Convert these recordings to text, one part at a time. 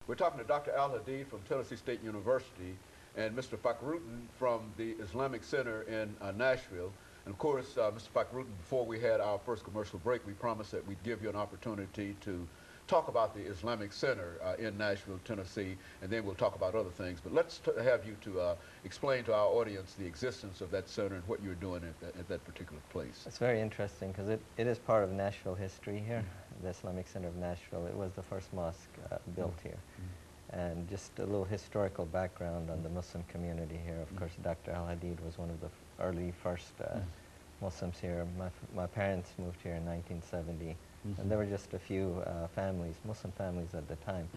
We're talking to Dr. Al-Hadid from Tennessee State University and Mr. Fakhruddin from the Islamic Center in Nashville. And of course, Mr. Fakhruddin, before we had our first commercial break, we promised that we'd give you an opportunity to talk about the Islamic Center in Nashville, Tennessee, and then we'll talk about other things. But let's have you to explain to our audience the existence of that center and what you're doing at that particular place. It's very interesting because it is part of Nashville history here, the Islamic Center of Nashville. It was the first mosque built here. And just a little historical background on the Muslim community here. Of course, Dr. Al-Hadid was one of the early first Muslims here. My parents moved here in 1970. And there were just a few families, Muslim families at the time.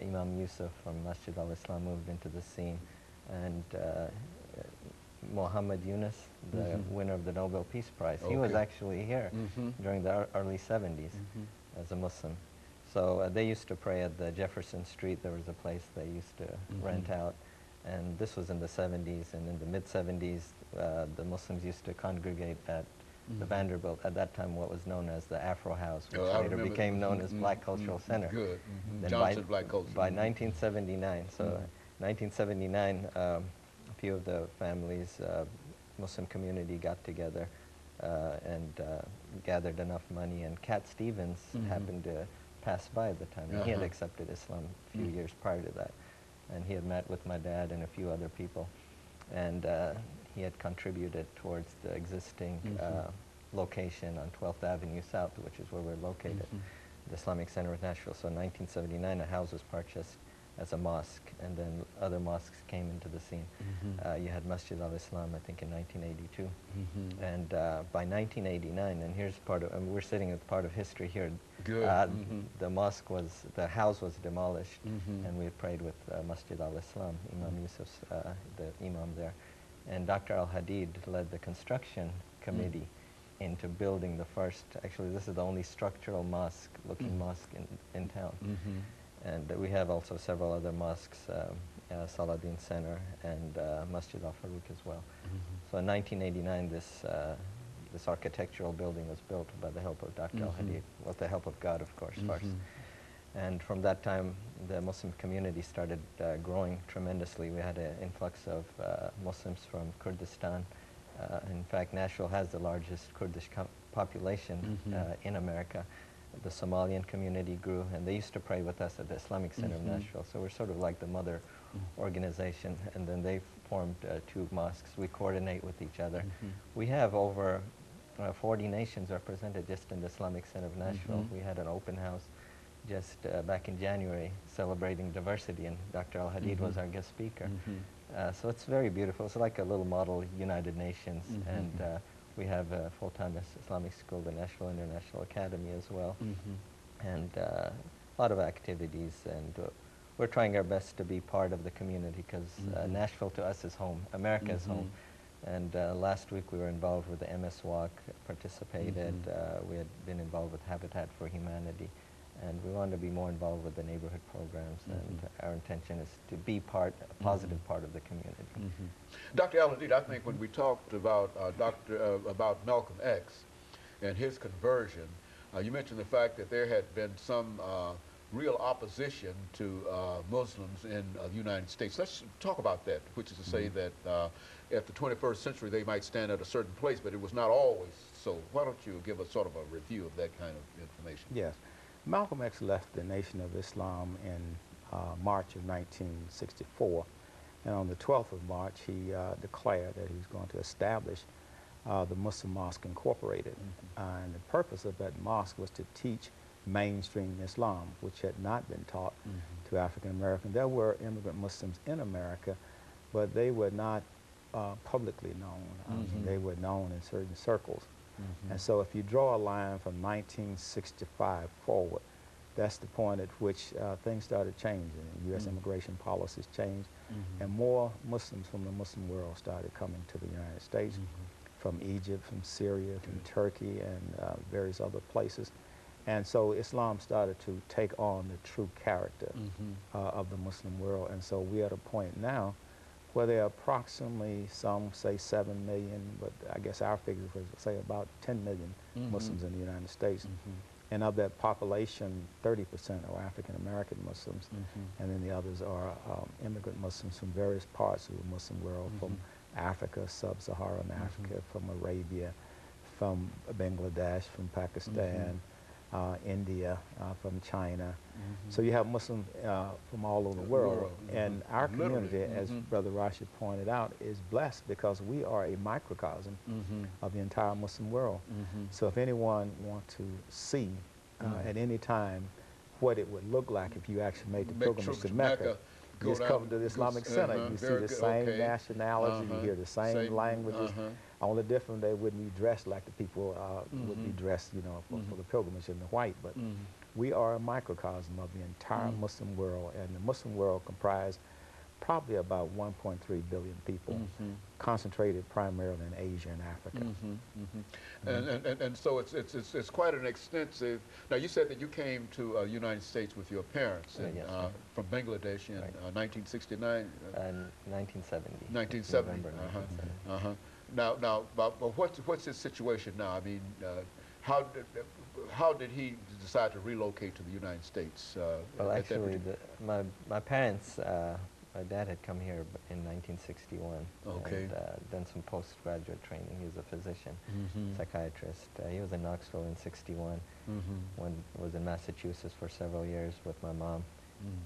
Imam Yusuf from Masjid al-Islam moved into the scene, and Muhammad Yunus, the winner of the Nobel Peace Prize, he was actually here during the early 70s as a Muslim. So they used to pray at the Jefferson Street. There was a place they used to rent out, and this was in the 70s. And in the mid-70s, the Muslims used to congregate at the Vanderbilt, at that time what was known as the Afro House, which later became known as Black Cultural Center. Good. Then Johnson Black Culture. By 1979, so 1979, a few of the families, Muslim community got together and gathered enough money, and Cat Stevens happened to pass by at the time. And he had accepted Islam a few years prior to that, and he had met with my dad and a few other people, and he had contributed towards the existing location on 12th Avenue South, which is where we're located, the Islamic Center of Nashville. So in 1979, a house was purchased as a mosque, and then other mosques came into the scene. You had Masjid al-Islam, I think, in 1982. And by 1989, and here's part of, we're sitting at part of history here. The mosque was, the house was demolished, and we prayed with Masjid al-Islam, Imam Yusuf's, the imam there. And Dr. Al-Hadid led the construction committee into building the first, actually this is the only structural mosque, looking mosque in town. And we have also several other mosques, Saladin Center and Masjid al-Faruq as well. So in 1989, this architectural building was built by the help of Dr. Al-Hadid, with the help of God, of course, first. And from that time, the Muslim community started growing tremendously. We had an influx of Muslims from Kurdistan. In fact, Nashville has the largest Kurdish population in America. The Somalian community grew, and they used to pray with us at the Islamic Center of Nashville. So we're sort of like the mother organization, and then they formed 2 mosques. We coordinate with each other. We have over 40 nations represented just in the Islamic Center of Nashville. We had an open house just back in January celebrating diversity, and Dr. Al-Hadid was our guest speaker. So it's very beautiful. It's like a little model United Nations, and we have a full-time Islamic school, the Nashville International Academy as well, and a lot of activities, and we're trying our best to be part of the community, because Nashville to us is home, America is home. And last week we were involved with the MS Walk, participated, we had been involved with Habitat for Humanity, and we want to be more involved with the neighborhood programs, and our intention is to be part, a positive part of the community. Dr. Al-Hadid, I think when we talked about about Malcolm X and his conversion, you mentioned the fact that there had been some real opposition to Muslims in the United States. Let's talk about that, which is to say that at the 21st century they might stand at a certain place, but it was not always so. Why don't you give us sort of a review of that kind of information? Yes. Malcolm X left the Nation of Islam in March of 1964, and on the 12th of March he declared that he was going to establish the Muslim Mosque Incorporated. And the purpose of that mosque was to teach mainstream Islam, which had not been taught to African Americans. There were immigrant Muslims in America, but they were not publicly known. They were known in certain circles. And so if you draw a line from 1965 forward, that's the point at which things started changing. U.S. immigration policies changed, and more Muslims from the Muslim world started coming to the United States, from Egypt, from Syria, from Turkey, and various other places. And so Islam started to take on the true character of the Muslim world. And so we're at a point now where there are approximately, some say 7 million, but I guess our figures would say about 10 million Muslims in the United States. And of that population, 30% are African-American Muslims, and then the others are immigrant Muslims from various parts of the Muslim world, from Africa, sub-Saharan Africa, from Arabia, from Bangladesh, from Pakistan, India, from China. So you have Muslims from all over the world. And our community, as Brother Rashid pointed out, is blessed because we are a microcosm of the entire Muslim world. So if anyone wants to see at any time what it would look like if you actually made the pilgrimage to Mecca, you just come to the Islamic Center. You see the same nationality, you hear the same languages. Only different, they wouldn't be dressed like the people would be dressed, you know, for the pilgrimage in the white. But we are a microcosm of the entire Muslim world, and the Muslim world comprised probably about 1.3 billion people, concentrated primarily in Asia and Africa. And so it's quite an extensive. Now you said that you came to United States with your parents from Bangladesh in 1969. 1970. 1970. November 1970. Now, what's his situation now? I mean, how did he decide to relocate to the United States? Well, actually, my parents. My dad had come here in 1961 and done some postgraduate training. He was a physician, psychiatrist. He was in Knoxville in '61, was in Massachusetts for several years with my mom,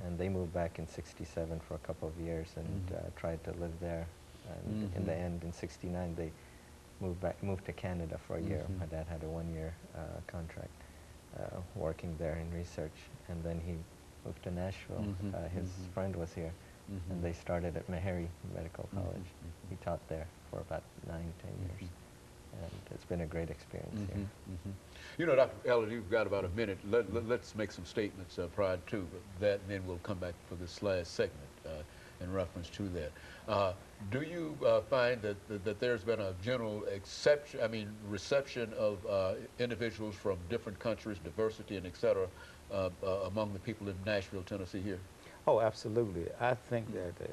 and they moved back in '67 for a couple of years and tried to live there. And in the end, in '69, they moved to Canada for a year. My dad had a one-year contract working there in research, and then he moved to Nashville. His friend was here. And they started at Meharry Medical College. He taught there for about 9-10 years. And it's been a great experience here. You know, Dr. Elliott, you've got about a minute. Let's make some statements prior to that, and then we'll come back for this last segment in reference to that. Do you find that there's been a general reception of individuals from different countries, diversity and et cetera, among the people in Nashville, Tennessee here? Oh, absolutely. I think that the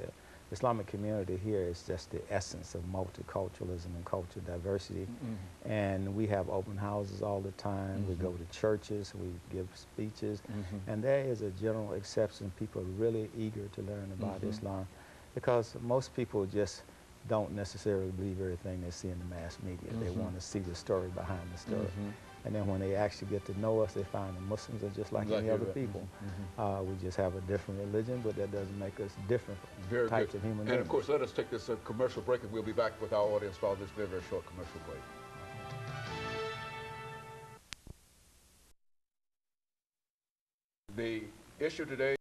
Islamic community here is just the essence of multiculturalism and cultural diversity. And we have open houses all the time. We go to churches, we give speeches, and there is a general acceptance. People are really eager to learn about Islam because most people just don't necessarily believe everything they see in the mass media. They want to see the story behind the story. And then when they actually get to know us, they find the Muslims are just like any other people. We just have a different religion, but that doesn't make us different types of human beings. And of course, let us take this commercial break, and we'll be back with our audience following this very, very short commercial break. The issue today